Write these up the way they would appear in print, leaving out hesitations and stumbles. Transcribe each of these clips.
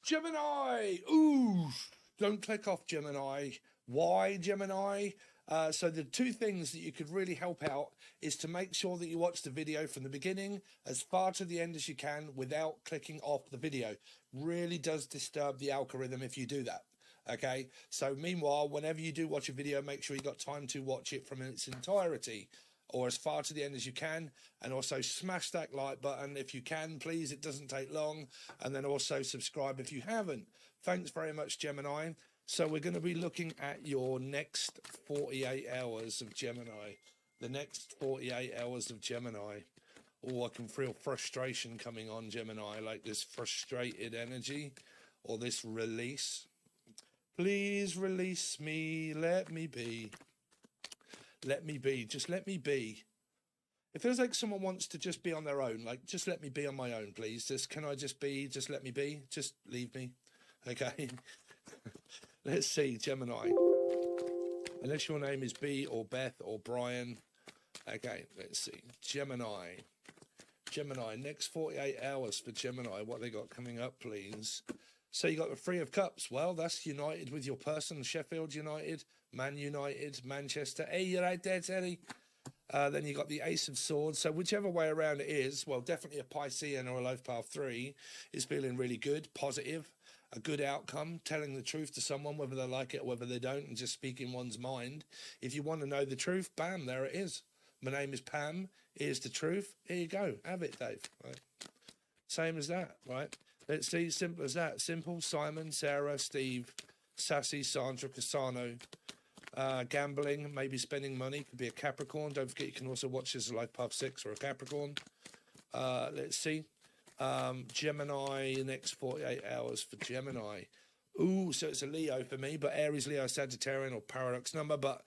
Gemini. Ooh, don't click off Gemini. Why Gemini? So the two things that you could really help out is to make sure that you watch the video from the beginning as far to the end as you can without clicking off the video. Really does disturb the algorithm if you do that. Okay, so meanwhile, whenever you do watch a video, make sure you got time to watch it from its entirety or as far to the end as you can, and also smash that like button if you can, please. It doesn't take long. And then also subscribe if you haven't. Thanks very much, Gemini. So we're going to be looking at your next 48 hours of Gemini. The next 48 hours of Gemini. Oh, I can feel frustration coming on, Gemini, like this frustrated energy or this release. Please release me. Let me be. Let me be. Just let me be. It feels like someone wants to just be on their own. Like, just let me be on my own, please. Can I just be? Just let me be. Just leave me. Okay. Let's see, Gemini. Unless your name is B or Beth or Brian. Okay, let's see. Gemini. Gemini, next 48 hours for Gemini. What they got coming up, please? So you got the Three of Cups. Well, that's united with your person. Sheffield United, Man United, Manchester. Hey, you're right there, Teddy. Then you got the Ace of Swords. So whichever way around it is, well, definitely a Piscean or a Life Path 3 is feeling really good, positive, a good outcome, telling the truth to someone, whether they like it or whether they don't, and just speaking one's mind. If you want to know the truth, bam, there it is. My name is Pam. Here's the truth. Here you go. Have it, Dave. Right. Same as that, right? Let's see, simple as that. Simple. Simon, Sarah, Steve, Sassy, Sandra, Cassano. Gambling, maybe spending money, could be a Capricorn. Don't forget you can also watch this as a Life Path 6 or a Capricorn. Let's see. Gemini, the next 48 hours for Gemini. Ooh, so it's a Leo for me, but Aries, Leo, Sagittarian or paradox number. But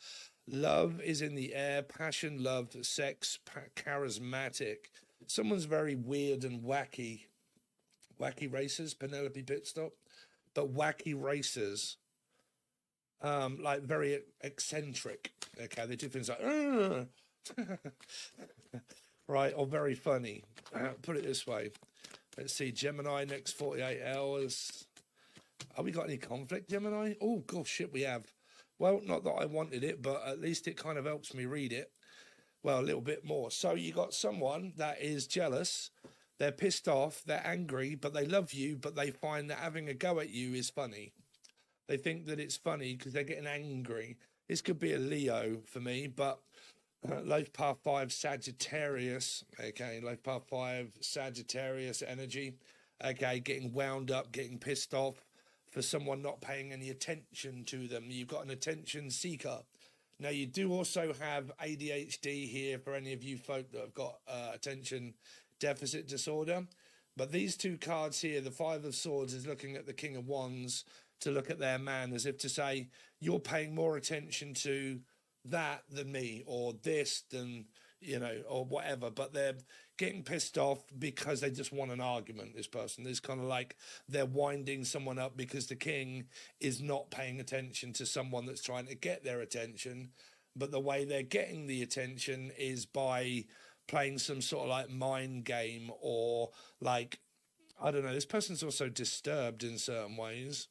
love is in the air, passion, love, sex, charismatic. Someone's very weird and wacky. Wacky racers, Penelope Pitstop. But wacky racers. Like very eccentric. Okay, they do things like right, or very funny. Put it this way. Let's see, Gemini, next 48 hours. Have we got any conflict, Gemini? Oh, gosh, shit, we have. Well, not that I wanted it, but at least it kind of helps me read it. Well, a little bit more. So you got someone that is jealous. They're pissed off. They're angry, but they love you, but they find that having a go at you is funny. They think that it's funny because they're getting angry. This could be a Leo for me, but Life Path 5 Sagittarius. Okay, Life Path 5 Sagittarius energy. Okay, getting wound up, getting pissed off for someone not paying any attention to them. You've got an attention seeker. Now, you do also have ADHD here for any of you folk that have got attention deficit disorder. But these two cards here, the Five of Swords is looking at the King of Wands to look at their man as if to say, you're paying more attention to that than me, or this than, you know, or whatever. But they're getting pissed off because they just want an argument, this person. It's kind of like they're winding someone up because the king is not paying attention to someone that's trying to get their attention. But the way they're getting the attention is by playing some sort of like mind game, or like, I don't know, this person's also disturbed in certain ways.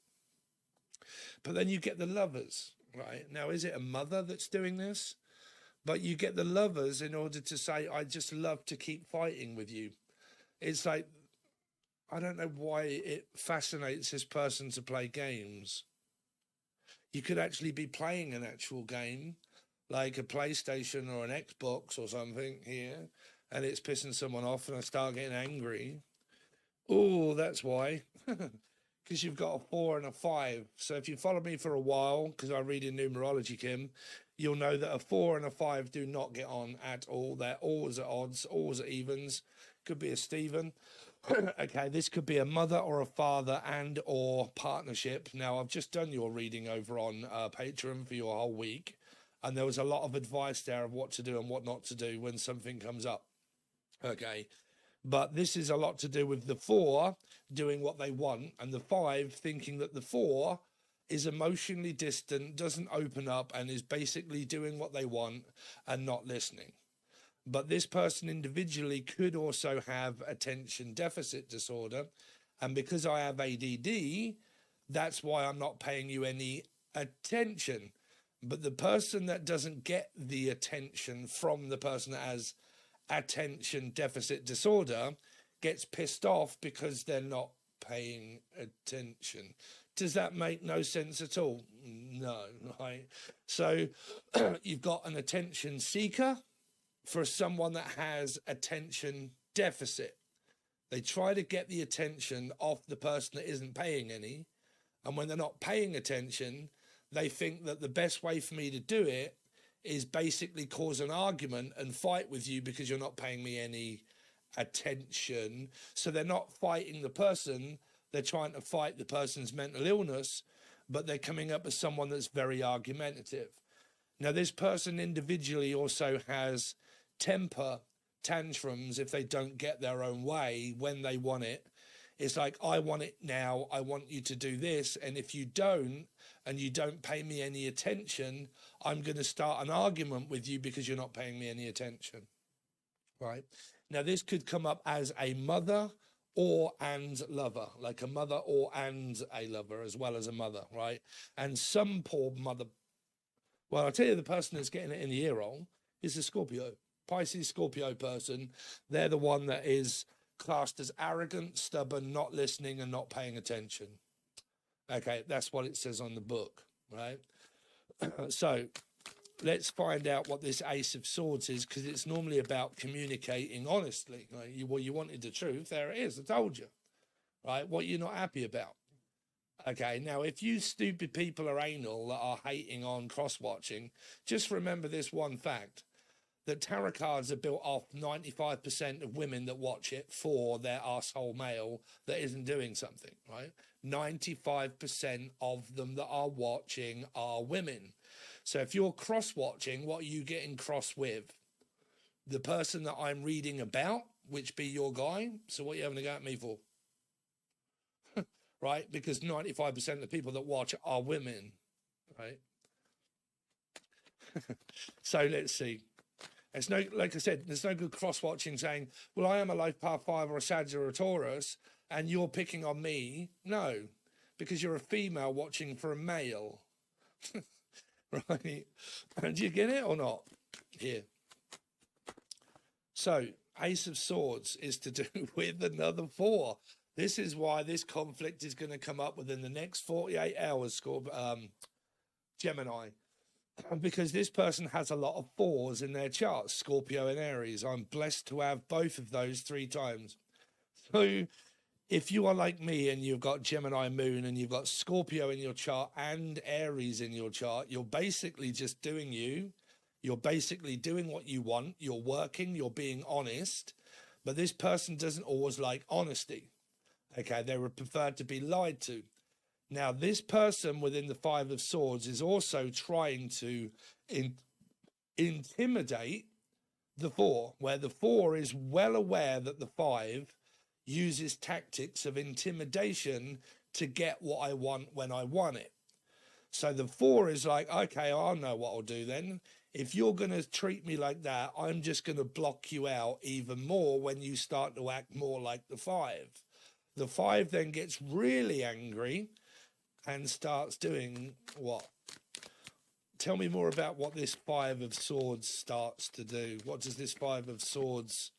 But then you get the lovers, right? Now, is it a mother that's doing this? But you get the lovers in order to say, I just love to keep fighting with you. It's like, I don't know why it fascinates this person to play games. You could actually be playing an actual game, like a PlayStation or an Xbox or something here, and it's pissing someone off and I start getting angry. Oh, that's why. Because you've got a 4 and a 5. So if you follow me for a while, because I read in numerology, Kim, you'll know that a 4 and a 5 do not get on at all. They're always at odds, always at evens. Could be a Stephen. Okay, this could be a mother or a father and or partnership. Now, I've just done your reading over on Patreon for your whole week, and there was a lot of advice there of what to do and what not to do when something comes up. Okay. But this is a lot to do with the 4 doing what they want, and the 5 thinking that the 4 is emotionally distant, doesn't open up, and is basically doing what they want and not listening. But this person individually could also have attention deficit disorder, And because I have ADD, that's why I'm not paying you any attention. But the person that doesn't get the attention from the person that has attention deficit disorder gets pissed off because they're not paying attention. Does that make no sense at all? No, right? So you've got an attention seeker for someone that has attention deficit. They try to get the attention off the person that isn't paying any. And when they're not paying attention, they think that the best way for me to do it is basically cause an argument and fight with you because you're not paying me any attention. So they're not fighting the person, they're trying to fight the person's mental illness, but they're coming up as someone that's very argumentative. Now, this person individually also has temper tantrums if they don't get their own way when they want it. It's like, I want it now, I want you to do this, and if you don't, and you don't pay me any attention, I'm going to start an argument with you because you're not paying me any attention, right? Now, this could come up as a mother or and lover, like a mother or and a lover, as well as a mother, right? And some poor mother, well, I'll tell you, the person that's getting it in the ear roll is a Scorpio. Pisces, Scorpio person, they're the one that is classed as arrogant, stubborn, not listening, and not paying attention. Okay, that's what it says on the book, right? So let's find out what this Ace of Swords is, because it's normally about communicating honestly. Right? You wanted the truth, there it is, I told you, right? What you're not happy about. Okay, now if you stupid people are anal that are hating on cross-watching, just remember this one fact, that tarot cards are built off 95% of women that watch it for their asshole male that isn't doing something, right? 95% of them that are watching are women. So if you're cross-watching, what are you getting cross with? The person that I'm reading about, which be your guy. So what are you having to go at me for? Right? Because 95% of the people that watch are women, right? So let's see. It's no, like I said, there's no good cross-watching saying, well, I am a life path 5 or a Sag or a Taurus, and you're picking on me. No, because you're a female watching for a male. Right? Do you get it or not? Here. So, Ace of Swords is to do with another 4. This is why this conflict is going to come up within the next 48 hours, Gemini. Because this person has a lot of 4s in their charts, Scorpio and Aries. I'm blessed to have both of those 3 times. So if you are like me and you've got Gemini moon and you've got Scorpio in your chart and Aries in your chart, you're basically just doing you. You're basically doing what you want. You're working, you're being honest. But this person doesn't always like honesty. Okay, they would prefer to be lied to. Now, this person within the 5 of Swords is also trying to intimidate the 4, where the 4 is well aware that the 5 uses tactics of intimidation to get what I want when I want it. So the 4 is like, okay, I'll know what I'll do then. If you're going to treat me like that, I'm just going to block you out even more when you start to act more like the 5. The 5 then gets really angry and starts doing what? Tell me more about what this 5 of Swords starts to do. What does this 5 of Swords?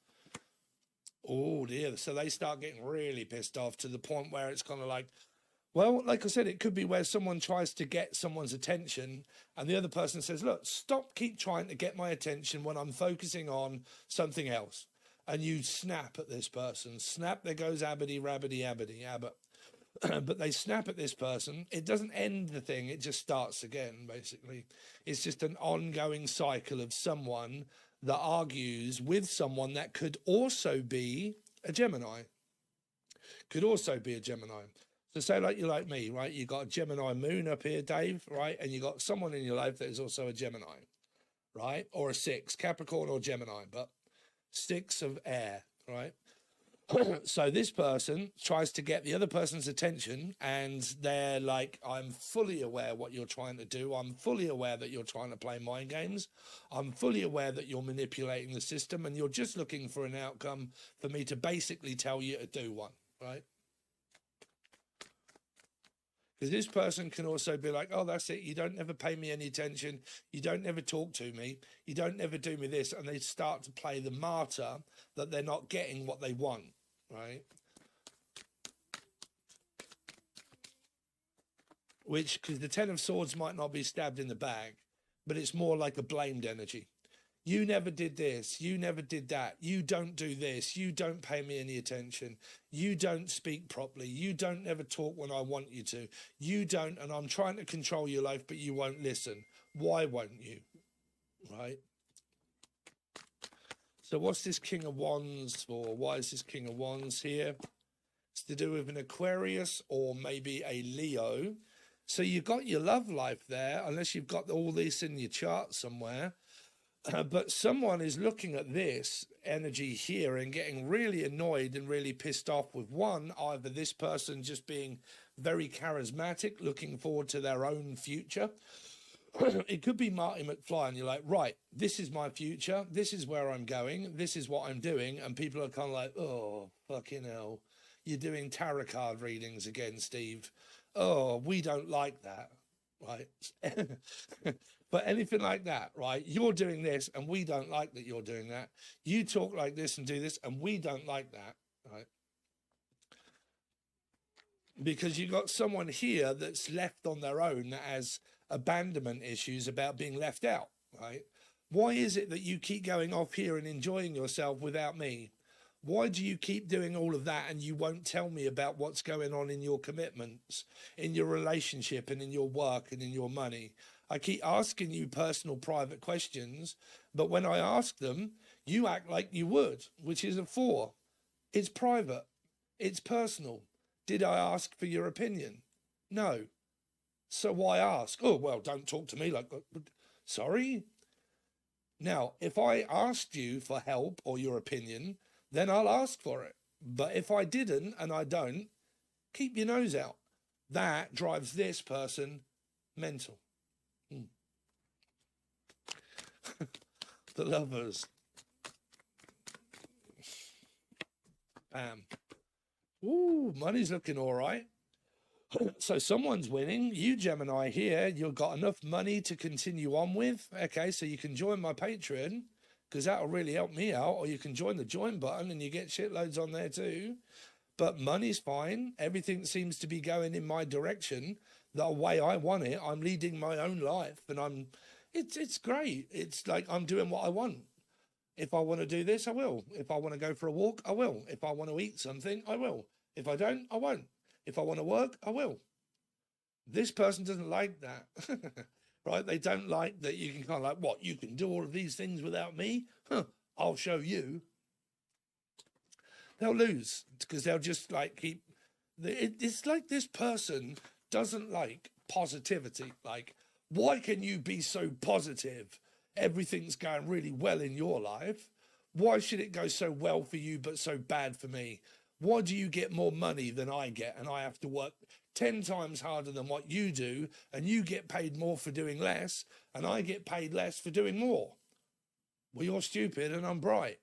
Oh dear. So they start getting really pissed off to the point where it's kind of like, well, like I said, it could be where someone tries to get someone's attention and the other person says, look, keep trying to get my attention when I'm focusing on something else. And you snap at this person. Snap, there goes abbity, rabbity, abbity, abbot. But they snap at this person. It doesn't end the thing. It just starts again, basically. It's just an ongoing cycle of someone that argues with someone that could also be a Gemini. Could also be a Gemini. So say like you're like me, right? You got a Gemini moon up here, Dave, right? And you got someone in your life that is also a Gemini, right? Or a 6, Capricorn or Gemini, but 6 of air, right? So this person tries to get the other person's attention and they're like, I'm fully aware what you're trying to do. I'm fully aware that you're trying to play mind games. I'm fully aware that you're manipulating the system and you're just looking for an outcome for me to basically tell you to do one, right? Because this person can also be like, oh, that's it. You don't ever pay me any attention. You don't ever talk to me. You don't ever do me this. And they start to play the martyr that they're not getting what they want, right? Which, because the Ten of Swords might not be stabbed in the back, but it's more like a blamed energy. You never did this. You never did that. You don't do this. You don't pay me any attention. You don't speak properly. You don't ever talk when I want you to. You don't, and I'm trying to control your life, but you won't listen. Why won't you? Right? So what's this King of Wands for? Why is this King of Wands here? It's to do with an Aquarius or maybe a Leo. So you've got your love life there, unless you've got all this in your chart somewhere. But someone is looking at this energy here and getting really annoyed and really pissed off with one, either this person just being very charismatic, looking forward to their own future. It could be Marty McFly and you're like, right, this is my future. This is where I'm going. This is what I'm doing. And people are kind of like, oh, fucking hell. You're doing tarot card readings again, Steve. Oh, we don't like that, right? But anything like that, right? You're doing this and we don't like that you're doing that. You talk like this and do this and we don't like that, right? Because you've got someone here that's left on their own that has abandonment issues about being left out, right? Why is it that you keep going off here and enjoying yourself without me? Why do you keep doing all of that and you won't tell me about what's going on in your commitments, in your relationship and in your work and in your money? I keep asking you personal, private questions, but when I ask them, you act like you would, which is a 4. It's private. It's personal. Did I ask for your opinion? No. So why ask? Oh, well, don't talk to me like that. Sorry? Now, if I asked you for help or your opinion, then I'll ask for it. But if I didn't and I don't, keep your nose out. That drives this person mental. The Lovers. Bam. Ooh, money's looking all right. So someone's winning. You, Gemini, here, you've got enough money to continue on with. Okay, so you can join my Patreon, because that'll really help me out. Or you can join the join button and you get shitloads on there too. But money's fine. Everything seems to be going in my direction, the way I want it. I'm leading my own life and it's great. It's like I'm doing what I want. If I want to do this, I will. If I want to go for a walk, I will. If I want to eat something, I will. If I don't, I won't. If I want to work, I will. This person doesn't like that, right? They don't like that you can kind of like, what, you can do all of these things without me? Huh, I'll show you. They'll lose because they'll just like keep, it's like this person doesn't like positivity. Like, why can you be so positive? Everything's going really well in your life. Why should it go so well for you but so bad for me? Why do you get more money than I get and I have to work 10 times harder than what you do and you get paid more for doing less and I get paid less for doing more? Well, you're stupid and I'm bright.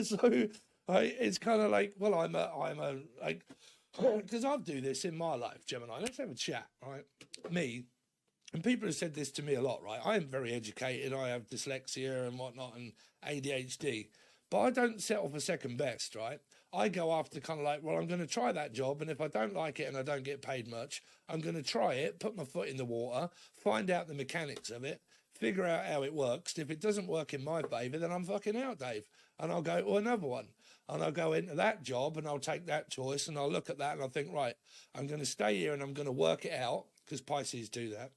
So it's kind of like, well, I'm a like, because I do this in my life, Gemini. Let's have a chat, right? Me, and people have said this to me a lot, right? I am very educated. I have dyslexia and whatnot and ADHD, but I don't settle for second best, right? I go after kind of like, well, I'm going to try that job. And if I don't like it and I don't get paid much, I'm going to try it, put my foot in the water, find out the mechanics of it, figure out how it works. If it doesn't work in my favor, then I'm fucking out, Dave. And I'll go to another one. And I'll go into that job and I'll take that choice and I'll look at that and I'll think, right, I'm going to stay here and I'm going to work it out, because Pisces do that.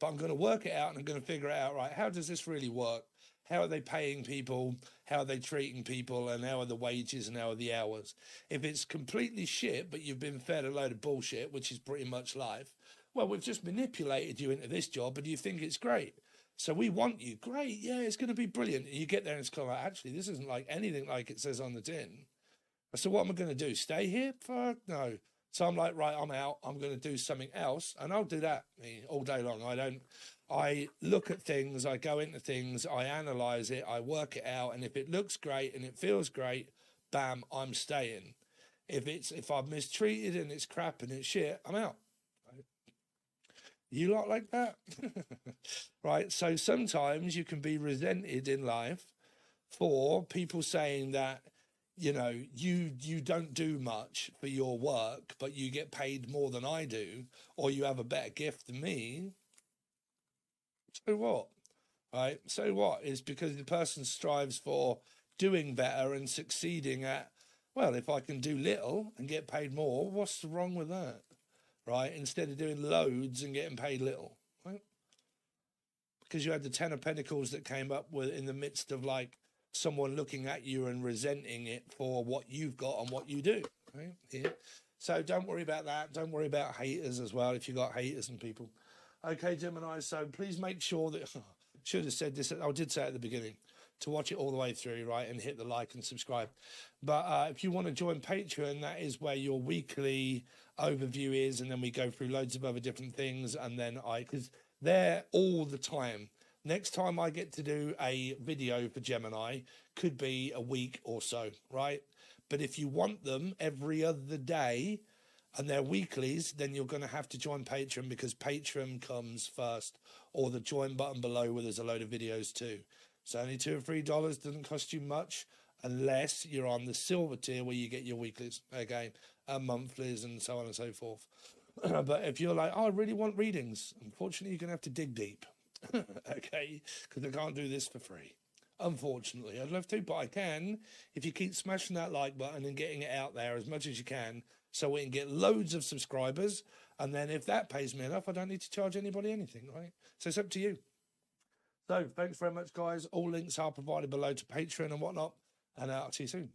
But I'm going to work it out and I'm going to figure it out, right, how does this really work? How are they paying people? How are they treating people? And how are the wages and how are the hours? If it's completely shit, but you've been fed a load of bullshit, which is pretty much life, well, we've just manipulated you into this job and you think it's great. So we want you. Great, yeah, it's going to be brilliant. And you get there and it's kind of like, actually, this isn't like anything like it says on the tin. So what am I going to do? Stay here? Fuck no. So I'm like, right, I'm out. I'm going to do something else. And I'll do that all day long. I look at things, I go into things, I analyze it, I work it out. And if it looks great and it feels great, bam, I'm staying. If I'm mistreated and it's crap and it's shit, I'm out. You lot like that? Right. So sometimes you can be resented in life for people saying that, you know, you don't do much for your work, but you get paid more than I do, or you have a better gift than me. So what? Right? So what? Is because the person strives for doing better and succeeding at, well, if I can do little and get paid more, what's wrong with that? Right? Instead of doing loads and getting paid little. Right? Because you had the Ten of Pentacles that came up with in the midst of like someone looking at you and resenting it for what you've got and what you do. Right? Here. So don't worry about that. Don't worry about haters as well if you got haters and people. Okay, Gemini, so please make sure that, should have said this, I did say at the beginning, to watch it all the way through, right, and hit the like and subscribe. But if you want to join Patreon, that is where your weekly overview is, and then we go through loads of other different things, and then because they're all the time. Next time I get to do a video for Gemini, could be a week or so, right? But if you want them every other day, and they're weeklies, then you're going to have to join Patreon, because Patreon comes first, or the join button below where there's a load of videos too. So only $2 or $3, doesn't cost you much, unless you're on the silver tier where you get your weeklies, okay, and monthlies and so on and so forth. But if you're like, oh, I really want readings, unfortunately, you're going to have to dig deep, okay, because I can't do this for free. Unfortunately, I'd love to, but I can if you keep smashing that like button and getting it out there as much as you can, so we can get loads of subscribers. And then if that pays me enough, I don't need to charge anybody anything, right? So it's up to you. So thanks very much, guys. All links are provided below to Patreon and whatnot. And I'll see you soon.